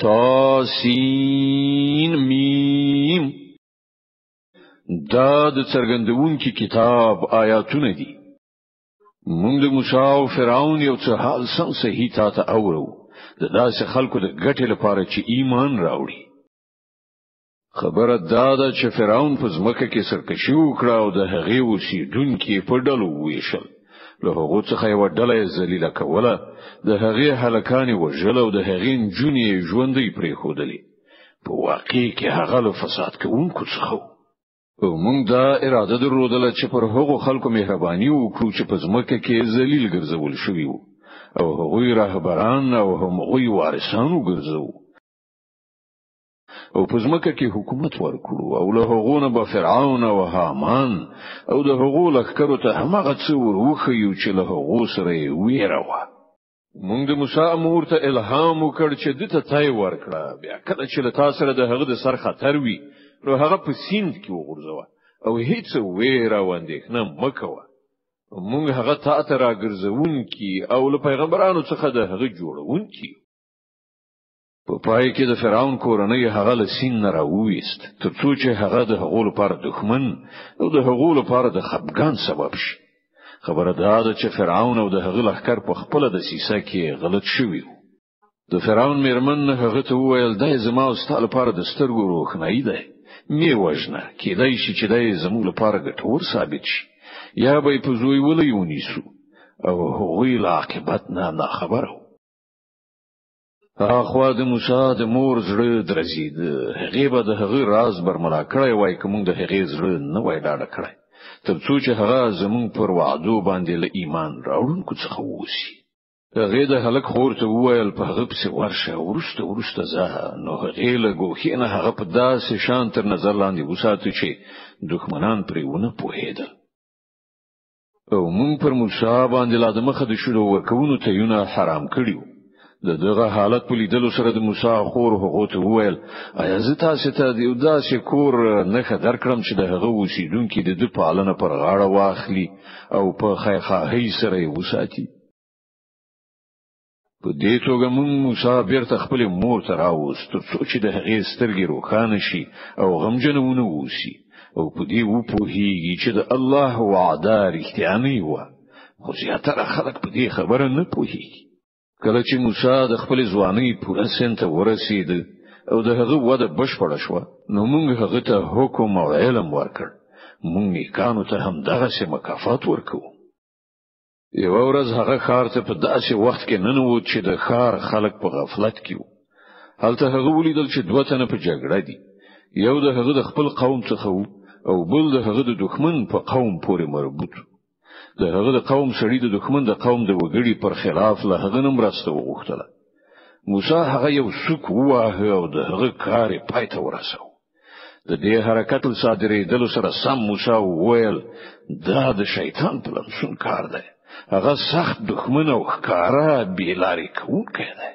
تاسین میم. دا د څرګندونکي کتاب آیاتونه دي. موږ د موسی او فرعون یو څه حال سم صحیح ته اورو د داسې خلکو د ګټې لپاره چې ایمان راوړي. خبره دا ده چې فرعون په ځمکه کې سرکشي وکړه او د هغې اوسیدونکي په ډلو وویشل. له هغو څخه یوه ډله یې ذلیله کوله، د هغې هلکانې وژل او د هغې نجونې یې ژوندۍ پرېښودلې. په واقع کې هغه له فساد کوونکو څخه و. او موږ دا اراده درلودله چې پر هغو خلکو مهرباني وکړو چې په ځمکه کې ذلیل ګرځول شوي وو، او هغوی راهبران او هغوی وارثان وګرځو، او په ځمکه کې حکومت ورکړو. او له هغو نه به فرعون او هامان او د هغو لښکرو ته هماغه څه وروښیو چې له هغو سره یې ویره وه. موږ د موسی امور ته الهام وکړ چې دته تای ورکړه، بیا کله چې له تا سره د هغه د سر خطر وي نو هغه په سیند کې وغورځوه او هیڅ ویره او اندېښنه مه کوه. موږ هغه تا ته راګرځونکي او له پیغمبرانو څخه د هغه جوړونکي. په پای کې د فرعون کورنۍ هغه له سیند نه راوویست تر څو چې هغه د هغو لپاره دښمن او د هغو لپاره د خپګان سبب شي. خبره دا ده چې فرعون او د هغه لښکر په خپل د سیسه کې غلط شوي وو. د فرعون میرمن هغه ته وویل دا زما او ستا لپاره د سترګو روښنايي ده، می وژنه، کېدای شي چې دا زموږ لپاره ګټور ثابت شي، یا به په زوی ولې ونیسو. او هغوی له عاقبت نه خبره وو. اخوا د موسی د مور زړه درزید، هغه به د هغه راز برملا کړی وای کوم د هغه زړه نه وای ډاډه کړی، تر څو چې هغه زمون پر وعدو باندې له ایمان راوړونکو څخه ووسی. هغه د هلک خور ته وویل په هغه پسې ورشه، ورسته زه نو هغه له ګوښې نه هغه په داسې شان تر نظر لاندې وساتو چې دښمنان پرې ونه پوهېدل. او مونږ پر موسی باندې لا د مخه د شروع ورکوونو ته یونه حرام کړیو. دغه حالت په لیدلو سره د موسی خور هغه ته وویل آیا زه تاسو ته د یو داسې کور نه خبر کړم چې د هغه اوسیدونکو د پالنه پر غاړه واخلي او په خیرخواهی سره یې وساتي. په دې توګه موسی بیرته خپل مور ته راوست تر څو چې د هغې سترګې روښانه شي او غمجنونه ووسی، او په دې وپوهیږي چې د الله وعده رښتیا نه و. خو زیاتره خلک په دې خبره نه پوهیږي. کله چې موسی د خپل ځوانۍ پوره سن ته ورسید او د هغه وده بشپړه شوه، نو موږ هغه ته حکم او علم ورکړ. موږ نیکانو ته هم دغه مکافات ورکوو. یو ورځ هغه ښار ته په داسې وخت کې ننوت چې د ښار خلک په غفلت کې وو. هلته هغه ولیدل چې دوه تنه په جګړه دي، یو د هغه د خپل قوم څخه وو او بل د هغه د دښمن په قوم پورې مربوط. د هغه د قوم سړي د دښمن د قوم د وګړي پر خلاف له هغه مرسته وغوښتله. موسی هغه یو سوک ووهه او د هغه کار پای ته ورساو. د دې حرکت صادرېدلو سره سم موسی وویل دا د شیطان پلان کار دی. هغه سخت دښمن او ښکارا بیلاری کوونکی دی.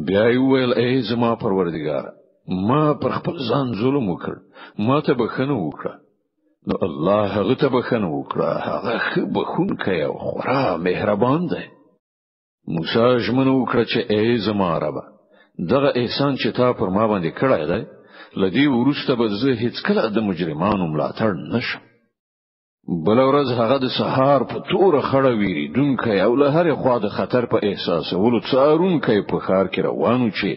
بیا یې وویل ای زما پروردګار، ما پر خپل ځان ظلم وکړ، ما ته بخښنه وکړه. نو الله هغه ته بخښنه وکړه، هغه بخښونکی او خورا مهربان دی. موسی ژمنه وکړه چې ای زما رب، دغه احسان چې تا پر ما باندې کړی دی، لدی ورسته به زه هیڅ کله د مجرمانو ملاتړ نشم. بل ورځ هغه د سهار په تور خړه ویریدونکی او له هرې خوا د خطر په احساسولو څارونکی په ښار کې روانو چې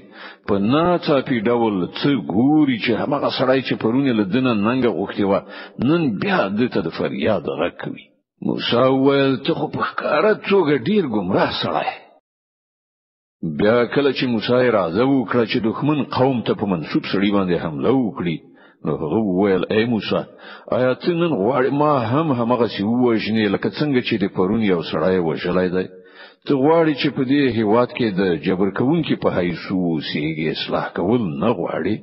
په ناڅاپي ډول څه ګوري چې هغه سړی چې پرونه له دنه ننګه غوښتي و نن بیا دته د فریاد غږ کوي. موسی وویل ته خو په ښکاره توګه ډیر ګمراه سړی. بیا کله چې موسی راځه وکړه چې دښمن قوم ته په منسوب سړي باندې حمله وکړي، نو هغه وویل ای موسی، آیا ته نن غواړې ما هم همغه سی وژنې لکه څنګه چې د پرون یو سړی وژلی دی؟ ته غواړې چې په دې هیواد کې د جبر کوونکي په حیث اوسېږې، اصلاح کول نه غواړې؟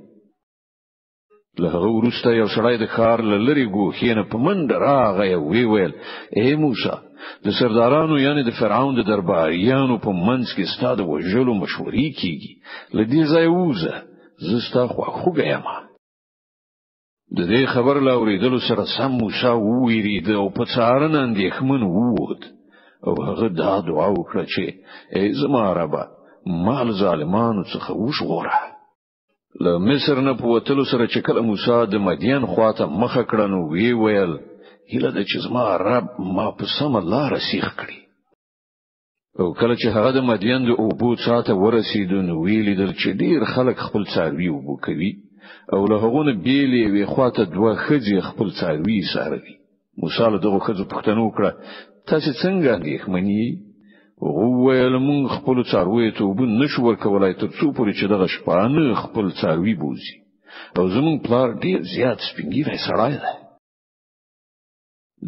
له هغه وروسته یو سړی د ښار له لرې ګوښې نه په منډه راغی او ویل ای موسی، د سردارانو یعنی د فرعون د درباریانو په منځ کې ستا د وژلو مشورې کیږي. له دې ځایه ووځه، زه ستا خواخوږی یم. د دې خبر لا اوریدلو سره سم موسی وویرید او په څارنه اندېښمن ووت. او هغه دا دعا وکړه چې ای زما رب، مال ظالمانو څخه وژغوره. له مصر نه په وتلو سره چې کله موسی د مدین خواته مخه کړه نو وی ویل هیله د چې زما رب ما په سم لار سیخ کړي. او کله چې هغه د مدین د اوبو څاته ورسېد نو ویل در چې ډیر خلک خپل څاروي اوبو کوي او له هغونه بیلې وی خواته دوه خځې خپل څاروي ساروي. موسی له دغه خځو پوښتنه وکړه تاسو څنګه اندېښمنې؟ وویل مونږ خپل څاروي ته اوبه نشو ورکولای تر څو پورې چې دغه شپانه خپل څاروي بوزي او زمونږ پلار ډیر زیات سپینګیری سړی دی.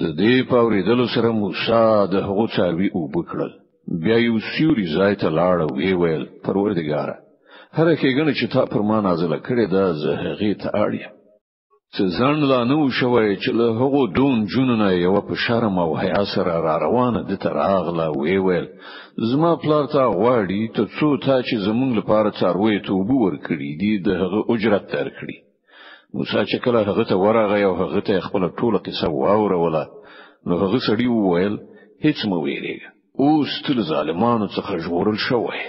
د دې په اورېدلو سره موسی د هغو څاروي اوبه کړل. بیا یو سیوري ځای ته لاړ او ویل پروردګاره هر ښېګڼه چې تا پر ما نازله کړې ده زه هغې ته اړ یم. چې ځان لا نه و شوی چې له هغو دون جنونه یو په شرم او حیا سره را روانه د ته راغله. ویل زما پلار ته غواړي ته څو تا چې زمونږ لپاره څاروي ته اوبه ورکړي دي د هغه اجرت درکړي. موسی چې کله هغه ته ورغی او هغه ته خپل ټوله قصه واوروله نو هغه سړي وویل هیڅ مه ویریږه اوس تل ظالمانو څخه ژغورل شوی.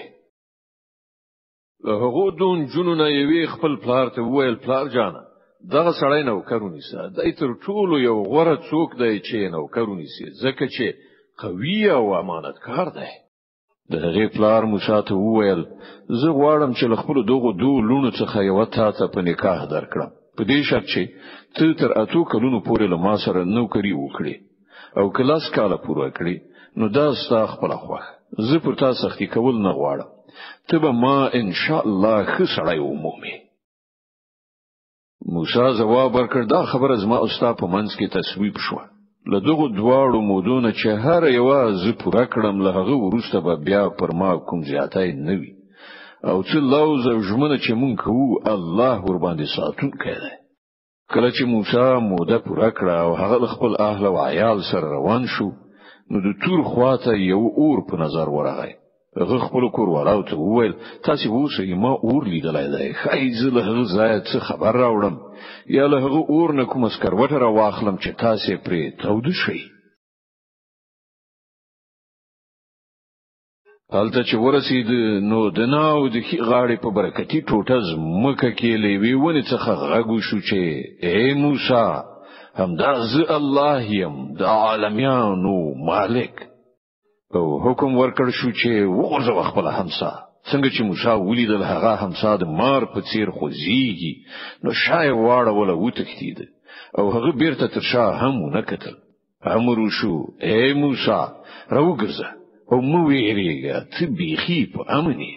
له هغو دون جنونه یې خپل پلار ته وویل پلار جانه دغه سړی نوکر ونیسه دای تر ټولو یو غوره څوک دی چې نوکر ونیسي ځکه چې قوي او امانتکار دی. د هغې پلار موسی ته وویل زه غواړم چې له خپل دغو دوه لونو څخه یو تاته په نکاح درکړم په دې شرط چې ته تر 8 کلونو پورې له ما سره نوکری وکړې او کلاس کاله پوره کړې نو دا ستا خپل خوښه زه پر تا سختي کول نه غواړم ته به ما ان شاء الله ښه سړی ومومې. موسی جواب ورکړ دا خبره زما او ستا په منځ کې تصویب شو. له دغه دواړو مودونه چې هر یو زه پوره کړم له هغه وروسته به بیا پر ما کوم زیاتای نه وي او چې لوز او ژمنه چې مونږ کوو الله ور باندې ساتونکی دی. کله چې موسی موده پوره کړه او هغه خپل اهل او عیال سره روان شو نو د تور خواته یو اور په نظر ورغی. هغه خپل کوروالاو ته وویل تاسو اوسئ ما اور لیدلای دی خای زه له هغه ځای څخه خبر راوړم یا له هغه اور نه کوم سکروټه را واخلم چې تاسو پرې تود شئ. هلته چې ورسید نو د ناو د غاړې په برکتی ټوټه زمکه کې لوي ونی څخه غږ شو چې اے موسی همدا زه الله یم د عالمینو مالک. او حکم ورکړ شو چې وغورځو خپل همسا. څنګه چې موسی ولیدل هغه همسا د مار په څیر خوځيږي نو شای واړه ولا وتښتید او هغه بیرته تر شا هم نه کتل. امر شو اے موسی راوګرځه او مو ویریږه ته بیخي په امني.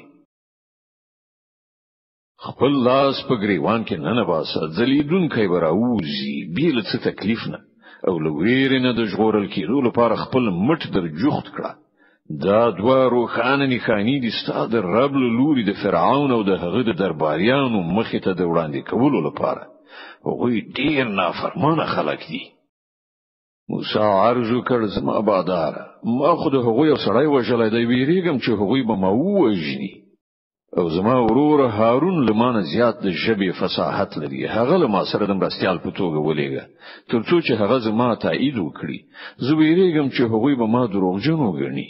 خپل لاس په گریوان کې نه باسه ځلیدونکي براوزي بیل څه تکلیف نه او لویرنه د ژغورل کېدو لپاره خپل مټ در جوخت کړه. دا دوه روخانه نخانی دي ستاد رب لوري د فرعون او د هغه د درباریانو مخې ته د وړاندې کولو لپاره. هغوی ډیر نافرمانه خلک دي. موسی عرض وکړ زما بادار ما خو د هغوی سړی وژلای دی ویریږم چې هغوی به ما ووژني او زما ورور هارون لمانه زیات د ژبې فصاحت لري هغه لما سره د مرستيال په توګه ولېګه ترڅو چې هغه زما تایید وکړي زه ویریږم چې هغوی به ما دروغجن وګڼي.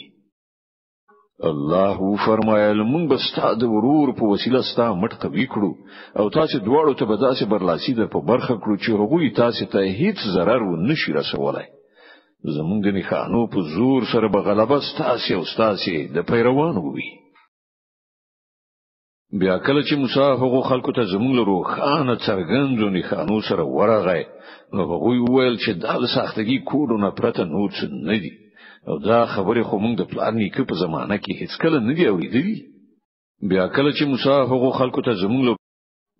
الله فرمایل مونږ به ستاسو د ورور په وسیله ستاسو مټ قوي کړو او تاسو دواړو ته به داسې برلاسي در په برخه کړو چې هغوی تاسو ته هیڅ ضرر و نشي رسولای. زمونږ د نخانو په زور سره به غلبه ستاسو او ستاسو د پیروانو وي. بیا کله چې موسی هغه خلکو ته زمونږ له روخانه څرګندو نخانو سره ورغی نو هغوی وویل چې دا سختګي کوډونه پرته نور څه نه دي او دا خبره خو موږ د پلان نیکه په زمانہ کې هیڅ کله نه دی اوریدلی. بیا کله چې موسی هغه خلکو ته زموږ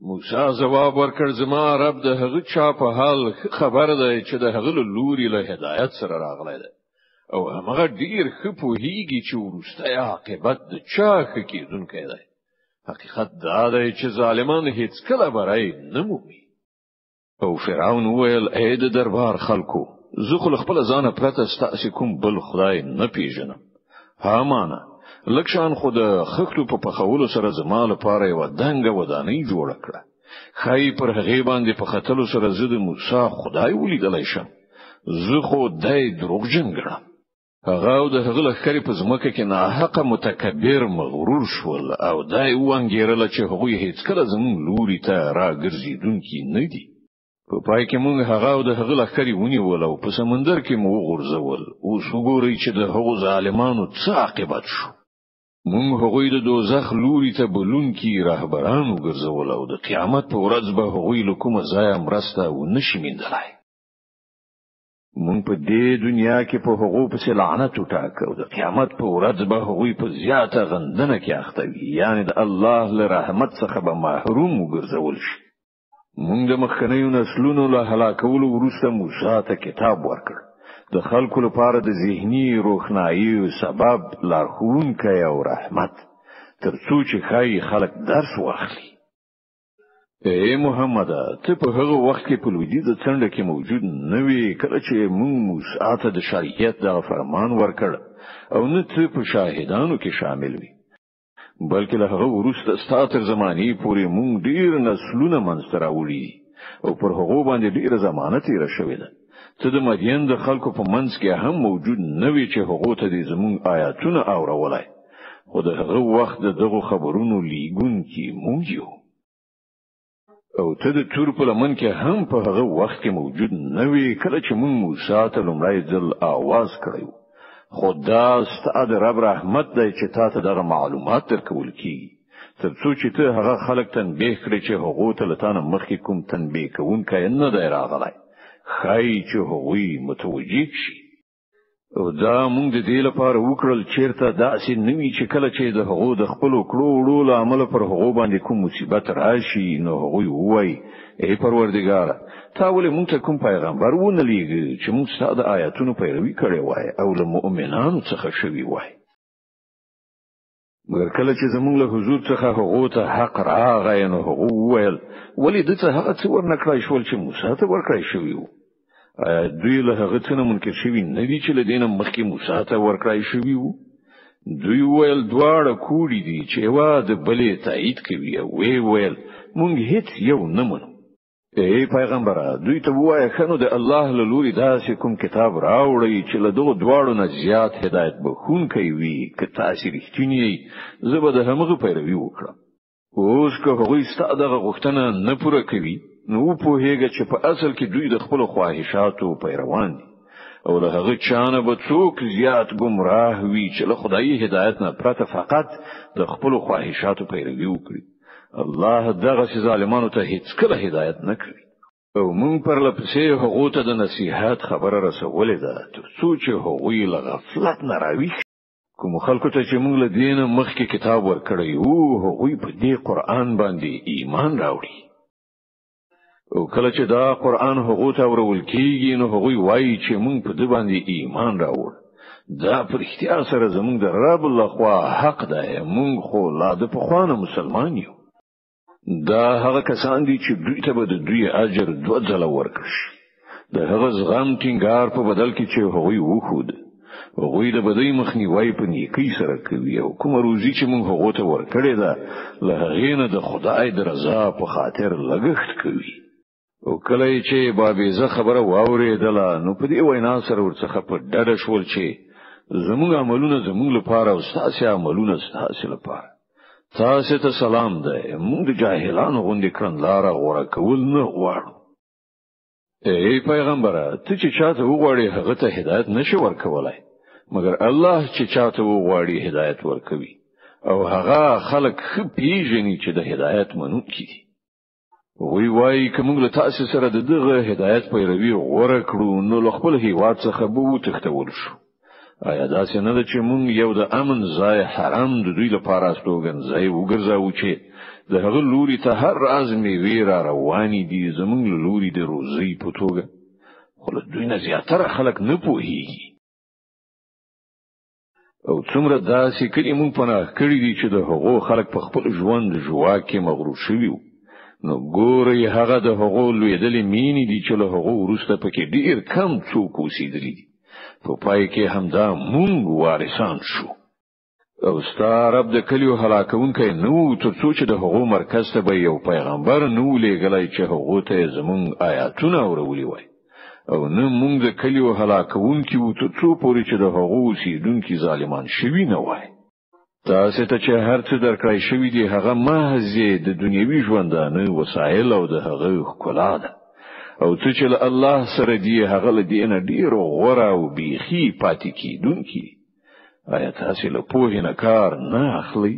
موسی جواب ورکړ زما رب د هغه چا په حال خبر دی چې د هغه لوري له هدایت سره راغلی دی او هغه ډیر ښه پوهیږي چې ورسته عاقبت د چا ښه کیدونکی دی. حقیقت دا دی چې ظالمان هیڅ کله برای نه مومي. او فرعون وویل اې د دربار خلکو زه خو خپل ځان پرته ستاسو کوم بل خدای نه پیژنم. هامانه لکشان خو د خښتو په پخولو سره زما لپاره یو دنګه ودانۍ جوړ کړه. خای پر هغه باندې په خطلو سره زه د موسی خدای ولیدلای شم. زه خو دای دروغجن ګڼم. هغه د هغه لخرې په ځمکه کې ناحقه متکبر مغرور شول او دای وانګیرل چې هغه هیڅ کله زموږ لوري ته راګرځیدونکي نه دي. په پای کې موږ هغه د هغه لخرې ونیول او په سمندر کې مو وغورځول. اوس وګورئ چې د هغو ظالمانو څه عاقبت شو. موږ هغوی د دوزخ لوري ته بلونکي راهبران وګرځول او د قیامت په ورځ به هغوی له کومه ځایه مرسته ونشي موندلای. مونږ په دې دنیا کې په هغو پسې لعنت وټاکو او د قیامت په ورځ به هغوی په زیاته غندنه کې اخته وي، یعنی د الله له رحمت څخه به محروم وګرځول شي. مونږ د مخکنیو نسلونو له هلاکولو وروسته موسی ته کتاب ورکړ، د خلکو لپاره د ذهني روښنايي سبب لارښوونکی او رحمت، ترڅو چې خای خلک درس واخلي. اے محمد، ته په هغه وخت کې په لویدیځه څنډه کې موجود نه وې کله چې موږ موسی ته د شریعت د فرمان ورکړ او نه ته په شاهدانو کې شامل وې، بلکې له هغه وروسته ستاسو زماني پورې موږ ډیر نسلونه منځته راوړي او پر هغه باندې ډیر زمانه تیر شوې ده. ته د مدین د خلکو په منځ کې هم موجود نه وې چې هغه ته د زموږ آیاتونه اورولای، خو د هغه وخت دغه خبرونو لیږونکي موږ یو. او ته د تور په لمن کې هم په هغه وخت کې موجود نه وې کله چې موږ موسی ته لومړی ځل आवाज کړو. خدا ستاسو رب رحمت دی چې تاسو دغه معلومات درکول کیږي، ترڅو چې ته هغه خلک تنبیه کړې چې هغه ته لتانه مخکې کوم تنبیه کوونکی نه دی راغلی، خای چې هغوی متوجه شي. او دا موږ د دې لپاره وکړل چیرته داسې نوي چې کله چې د هغو د خپل کړو وړو له عمل پر هغو باندې کوم مصیبت راشي نو هغوی وایي ای پروردګار تا ولې موږ ته کوم پیغمبر ونه لیږي چې موږ ستاسو آیاتونو پیروي کړې وای او له مؤمنانو څخه شوي وای. مګر کله چې زموږ له حضور څخه هغو ته حق راغی نو هغه وویل ولې دته هغه څه ورنکړای شول چې موسی ته ورکړای شوی وو. دوی له هغه څه نه منکر شوي نه دي چې له دینه مخکې موسی ته ورکړای شوی وو. دوی ویل دواړه کوړي دي چې وا د بلې تایید کوي او ویل مونږ هیڅ یو نه منو. ای پیغمبر دوی ته وایه خنو د الله له لوري داسې کوم کتاب راوړی چې له دغه دواړو نه زیات هدایت بخونکی وي که تاسو رښتینی زبر د همغه پیروي وکړه. اوس که هغوی ستاسو دغه غوښتنه نه پوره کوي نو په هیګه چې په اصل کې دوی د خپل خواهشاتو پیروان دي او له هغه چانه به څوک زیات گمراه وي چې له خدایي هدایت نه پرته فقط د خپل خواهشاتو پیروي وکړي. الله دغه ظالمانو ته هیڅ کله هدایت نه کوي او مونږ پر لپسې هغه ته د نصيحت خبره رسولې ده ترڅو چې هغوی له غفلت نه راوي. کوم خلکو ته چې مونږ له دینه مخکې کتاب ورکړی او هغوی په دې قران باندې ایمان راوړي او کله چې دا قران هغه ته ورول کیږي نو هغه وایي چې مونږ په دې باندې ایمان راوړ. دا پر اختیار سره زمونږ د رب الله خوا حق ده، مونږ خو لا د پخوانه مسلمان یو. دا هغه کسان دي چې دوی ته به د دوی اجر دوه ځله ورکړي. د هغه زغم ټینګار په بدل کې چې هغه وخود هغه د بدی مخنیوي په نیکی سره کوي او کوم روزي چې مونږ هغه ته ورکړي ده له هغه نه د خدای د رضا په خاطر لګښت کوي. او کله چې بابیزه خبره واورېدله نو په دې وینا سره ورڅخه په ډډه شول چې زموږ عملونه زموږ لپاره او ستاسو عملونه ستاسو لپاره. تاسو ته سلام ده، موږ د جاهلانو غوندې کړنلاره غوړه کول نه غواړو. ای پیغمبر ته چې چاته وغواړي هغه ته هدایت نشي ورکولای، مګر الله چې چاته وغواړي هدایت ورکوي او هغه خلک خو پیژني چې د هدایت منونکي دي. وی وای کوم له تاسو سره دغه هدایت پیروي غوړه کړو نو له خپل هیواد څخه به وتښتول شو. آیا دا څنګه ده چې مونږ یو د امن ځای حرام د دوی لپاره استوګن ځای وګرځاو چې د هغه لوري ته هر راز میوې را روانې دي زمونږ لوري د روزي په توګه، خو له دوی نه زیاتره خلک نه پوهیږي. او څومره داسې کړي مونږ پناه کړی دي چې د هغو خلک په خپل ژوند جوا کې مغرور شوي وو. نو ګوري هغه د هغو لویدلې مینې دي چې له هغو وروسته پکې ډیر کم څوک اوسېدلي دي. په پای کې همدا مونږ وارثان شو. او ستاره رب د کلیو هلاکونکي نو ترڅو چې د هغو مرکز ته به یو پیغمبر نو لېګلای چې هغه ته زمونږ آیاتونه اورولي وای او نه موږ د کلیو هلاکونکي وو تر څو پورې چې د هغو اوسیدونکي ظالمان شوي نه وای. تاسو ته چې هر څه درکړای شوی دی هغه محض د دنیوي ژوندانه وسایل او د هغه ښکلا ده، او څه چې الله سره دی هغه له دې نه ډیر غوره او بیخي پاتې کیدونکي. آیا تاسو له پوهې نه کار نه اخلئ؟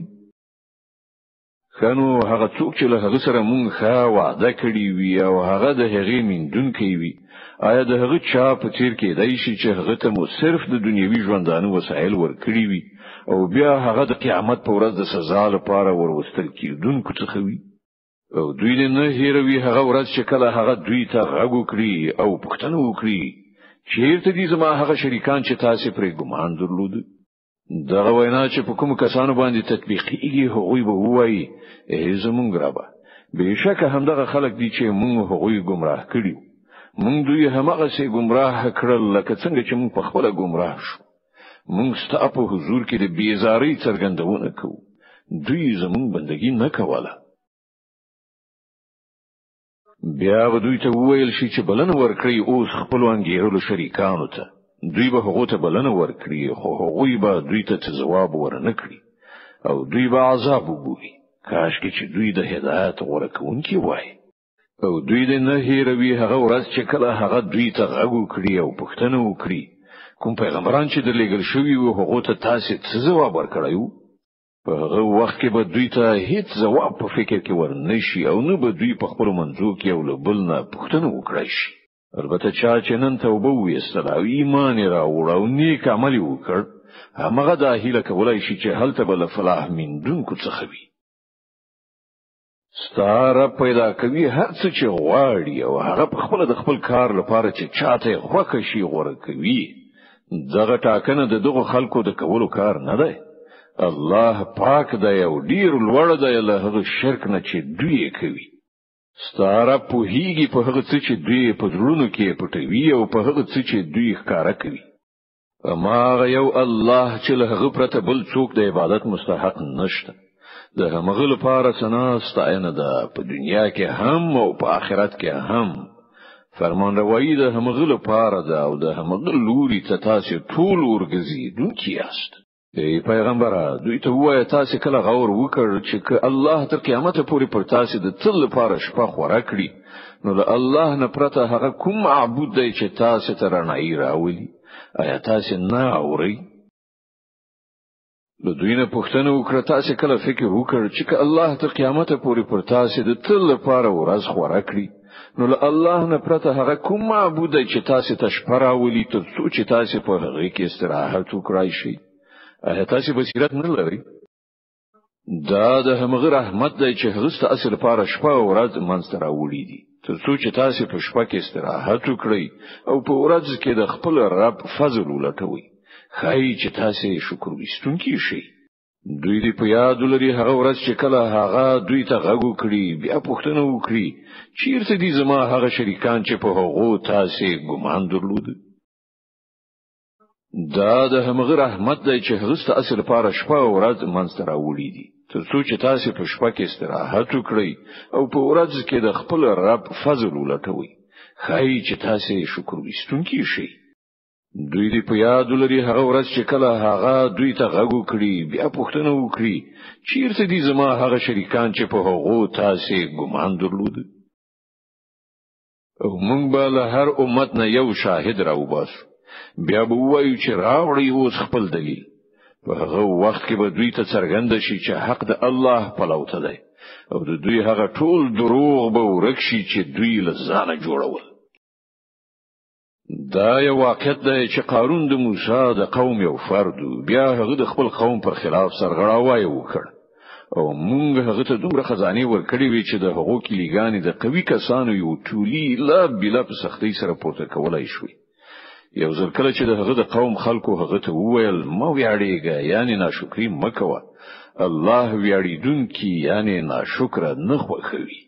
خنو هغه څوک چې له هغه سره مونږ ښه وعده کړی وي او هغه د هغې میندونکی وي، آیا د هغه چا په تیر کې دی چې هغه ته مو صرف د دنیوي ژوندانه وسایل ورکړي وي او بیا هغه د قیامت په ورځ د سزا لپاره وروستل کیدونکو څخه وي؟ او دوی نه هیروي هغه ورځ چې کله هغه دوی ته غږ وکړي او پوښتنه وکړي چیرته دي زما هغه شریکان چې تاسو پرې ګمان درلود؟ دغه وینا چې په کوم کسانو باندې تطبیقیږي هغوی به وایي زمونږ رابه بهشکه همدغه خلک دي چې موږ هغوی گمراه کړي، موږ دوی همغه سي گمراه کړل لکه څنګه چې موږ په خپل گمراه شو. موږ ستا په حضور کې د بیزاری څرګندونه کوو، دوی زمونږ بندگی نه کوله. بیا به دوی ته وویل شي چې بلنه ورکړي اوس خپل انګیرلو شریکانو ته، دوی به هغه ته بلنه ورکړي خو هغوی به دوی ته ځواب ورنکړي او دوی به عذاب وګوري. کاشکې چې دوی د هدایت ورکوونکي وای. او دوی نه هیروي هغه ورځ چې کله هغه دوی ته غږ وکړي او پوښتنه وکړي کوم پیغمبران چې درلېږل شوي وو هغه ته تاسو څه ځواب ورکړیو؟ په هغه وخت کې به دوی ته هیڅ ځواب په فکر کې ورنشي او نه به دوی په خپل منځو کې یو له بل نه پوښتنه وکړي شي. البته چې نن توبه ویستل او ایمان راوړ او نیک عمل وکړ هغه د هیله کولای شي چې هلته بل فلاح میندونکو څخه وي. ستاره پیدا کوي هر څه چې غواړي او هغه په خپل د خپل کار لپاره چې چاته خوښ شي غوړه کوي. دغه ټاکنه د دغه خلکو د کولو کار نه دی. الله پاک دی او ډیر لوړ دی له هغه شرک نه چې دوی کوي. ستاره په هیږي په هغه څه چې دوی په زړونو کې پټوي او په هغه څه چې دوی ښکارا کوي. اما یو الله چې له هغه پرته بل څوک د عبادت مستحق نشته. د همغه لپاره ثنا ستاینه ده په دنیا کې هم او په آخرت کې هم. فرمان روایی د همغه لپاره ده او د همغه لوري ته تاسو ټول ورګزي دونکي یاست. ای پیغمبر دوی ته وایي تاسو کله غور وکړ چې الله تر قیامت پورې پر تاسو د تل لپاره شپه خورا کړی نو له الله نه پرته هغه کوم معبود دی چې تاسو ته رڼایي راولي؟ آیا تاسو نه اورئ؟ له دوی نه پوښتنه وکړه تاسو کله فکر وکړ چې الله تر قیامت پورې پر تاسو د تل لپاره ورځ خورا کړی نو له الله نه پرته هغه کوم معبود دی چې تاسو ته شپه راولي تر څو چې تاسو په هغه کې استراحت وکړئ شئ؟ آیا تاسو بصیرت نه لرئ؟ دا د همغه رحمت دی چې هغه تاسو لپاره شپه او ورځ منځته راوړي دي تر څو چې تاسو په شپه کې استراحت وکړئ او په ورځ کې د خپل رب فضل ولټوي. خای چې تاسو شکر وستونکي شئ. دوی دې په یاد لري هغه ورځ چې کله هغه دوی ته غږ وکړي بیا پوښتنه وکړي چیرته دي زما هغه شریکان چې په هغه تاسو ګمان درلود؟ دا د همغه رحمت دی چې هغه تاسو لپاره شپه او ورځ منځته راوړي دي تر څو چې تاسو په شپه کې استراحت وکړئ او په ورځ کې د خپل رب فضل ولټوي. خای چې تاسو شکر وستونکي شئ. دوی دې په یاد لري هغه ورځ چې کله هغه دوی ته غږ وکړي بیا پوښتنه وکړي چیرته دي زما هغه شریکان چې په هغه تاسو ګمان درلود؟ او موږ به له هر امت نه یو شاهد راوباسو بیا به وایو چې راوړی اوس خپل دلیل. په هغه وخت کې به دوی ته څرګند شي چې حق د الله په لور دی او د دوی هغه ټول دروغ به ورک شي چې دوی له ځانه جوړول. دا یو واقعیت دی چې قارون د موسی د قوم یو فرد بیا هغه د خپل قوم پر خلاف سرغړاوی وکړ او موږ هغه ته دومره خزانه ورکړې وی چې د هغو کلیګانی د قوي کسانو یو ټولي لا بلا په سختۍ سره پورته کولای شوی. یو ځل کله چې دغه د قوم خلکو هغه ته وویل ما ویاړېږه یعنی ناشکری مکوه، الله ویاړیدونکي یعنی ناشکر نه خوښوي.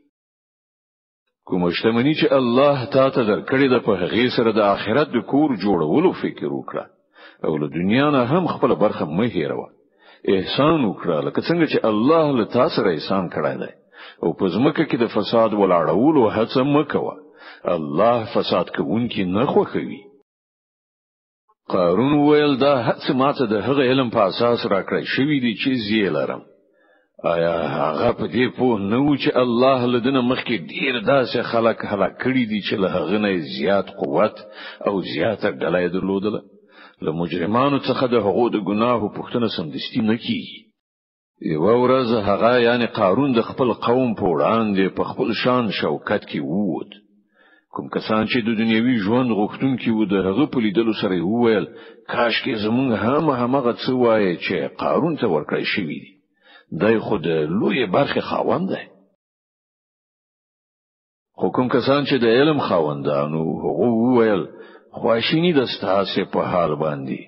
کوم شتمنی چې الله تا ته درکړې ده په هغه سره د آخرت د کور جوړولو فکر وکړه او له دنیا نه هم خپل برخه مه هېروه. احسان وکړه لکه څنګه چې الله له تاسو سره احسان کړی دی او په ځمکه کې د فساد ولاړولو هڅه مه کوه الله فساد کوونکی نه خوښوي. قارون ویل دا هڅه ماته د هغه علم په اساس راکړی شوی دی چې زه لرم. آیا هغه په دې پوه نه و چې الله لدنه مخکې ډیر داسې خلک هلاک کړي دي چې له هغه نه زیات قوت او زیاته ډله درلودله؟ له مجرمانو څخه د هغو د ګناهو پوښتنه سمدستي نه کیږي. یوه ورځ هغه یعنی قارون د خپل قوم په وړاندې په خپل شان شوکت کې ووت. کوم کسان چې د دنیوي ژوند غوښتونکي وو د هغه په لیدلو سره وویل کاش کې زمونږ همغه څه وایي چې قارون ته ورکړی شوی دی. دای خود لوی برخه خاوند دی. خو کوم کسان چې د علم خاوندانو هغه وویل خواشینی د ستاسو په حال باندې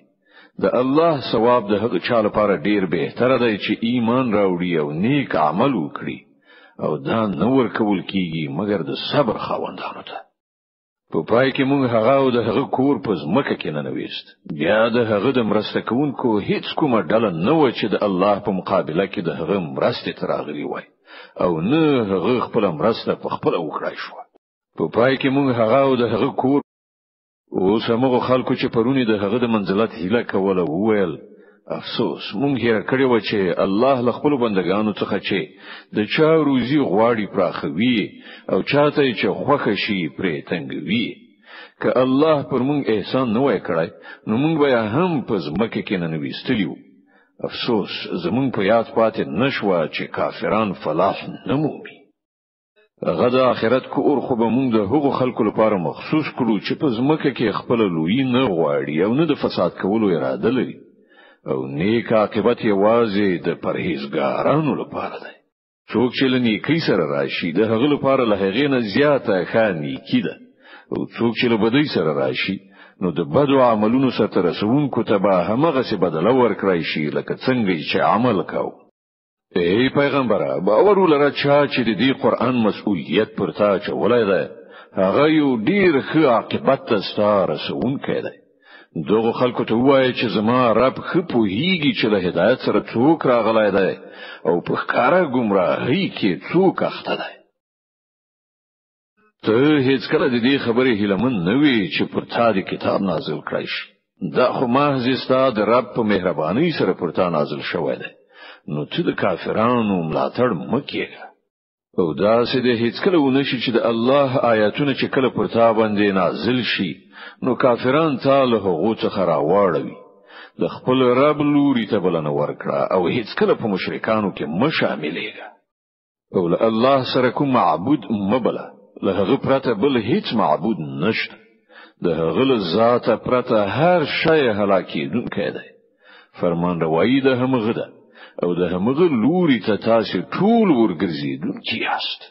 د الله ثواب د هغه چا لپاره ډیر بهتره دی چې ایمان راوړي او نیک عمل وکړي او دا نور کول کیږي مګر د صبر خاوندانو ته. په پای کې موږ هغه او د هغه کور په ځمکه کې ننويست. بیا د هغه د مرسته کوونکو هیڅ کومه ډله نه و چې د الله په مقابله کې د هغه مرسته تراغلي وای او نه هغه خپل مرسته په خپل وکړای شو. په پای کې موږ هغه او د هغه کور او سمغه خلکو چې پرونی د هغه د منزلت هیله کوله وویل افسوس مونږ هیر کړی و چې الله له خپل بندگانو څخه چې د چا روزي غواړي پراخوي او چاته چې خوښ شي پرې تنګوي. که الله پر مونږ احسان نه وای کړی نو مونږ به هم په ځمکه کې نه نويستلیو. افسوس زمونږ په یاد پاتې نشو چې کافران فلاح نه مومي. هغه د آخرت کور خو به مونږ د هغو خلکو لپاره مخصوص کړو چې په ځمکه کې خپل لوی نه غواړي او نه د فساد کولو اراده لري او نیک عاقبت یوازې د پرهیزګارانو لپاره دی. څوک چې له نیکی سره راشي د هغه لپاره له هغې نه زیاته ښه نیکی ده او څوک چې له بدۍ سره راشي نو د بدو عملونو سره رسونکو ته به همغسې بدله ورکړای شي لکه څنګه چې عمل کاو. ای پیغمبره باور ولره چې د دې قرآن مسؤلیت پر تا چولای دی هغه یو ډیر ښه عاقبت ته ستاره رسونکی دی. دغه خلکو ته وایي چې زما رب خو په هیږي چې له هدایت سره څوک راغلی دی او په ښکارا گمراهی کې څوک اخته دی. ته هیڅ کله د دې خبرې هیلمن نه وي چې پر تا د کتاب نازل کړی شي. دا خو محض ستا د رب په مهرباني سره پر تا نازل شوی دی. نو ته د کافرانو ملاتړ مکیږه او دا سه د هیڅ کله ونشي چې د الله آیاتونه چې کله پر تا باندې نازل شي نو کافران تعالی هغه څخه راوړوي. د خپل رب لوري ته بلنه ورکړه او هیڅ کله په مشرکانو کې مشاملېږه او له الله سره کوم معبود مبله له هغه پرته بل هیڅ معبود نشته. د هغه ذات پرته هر شی هلاکیدونکی دی. فرمان روایی د همغه ده او د همغه لوري ته تاسو ټول ورګرځیدونکي یاست.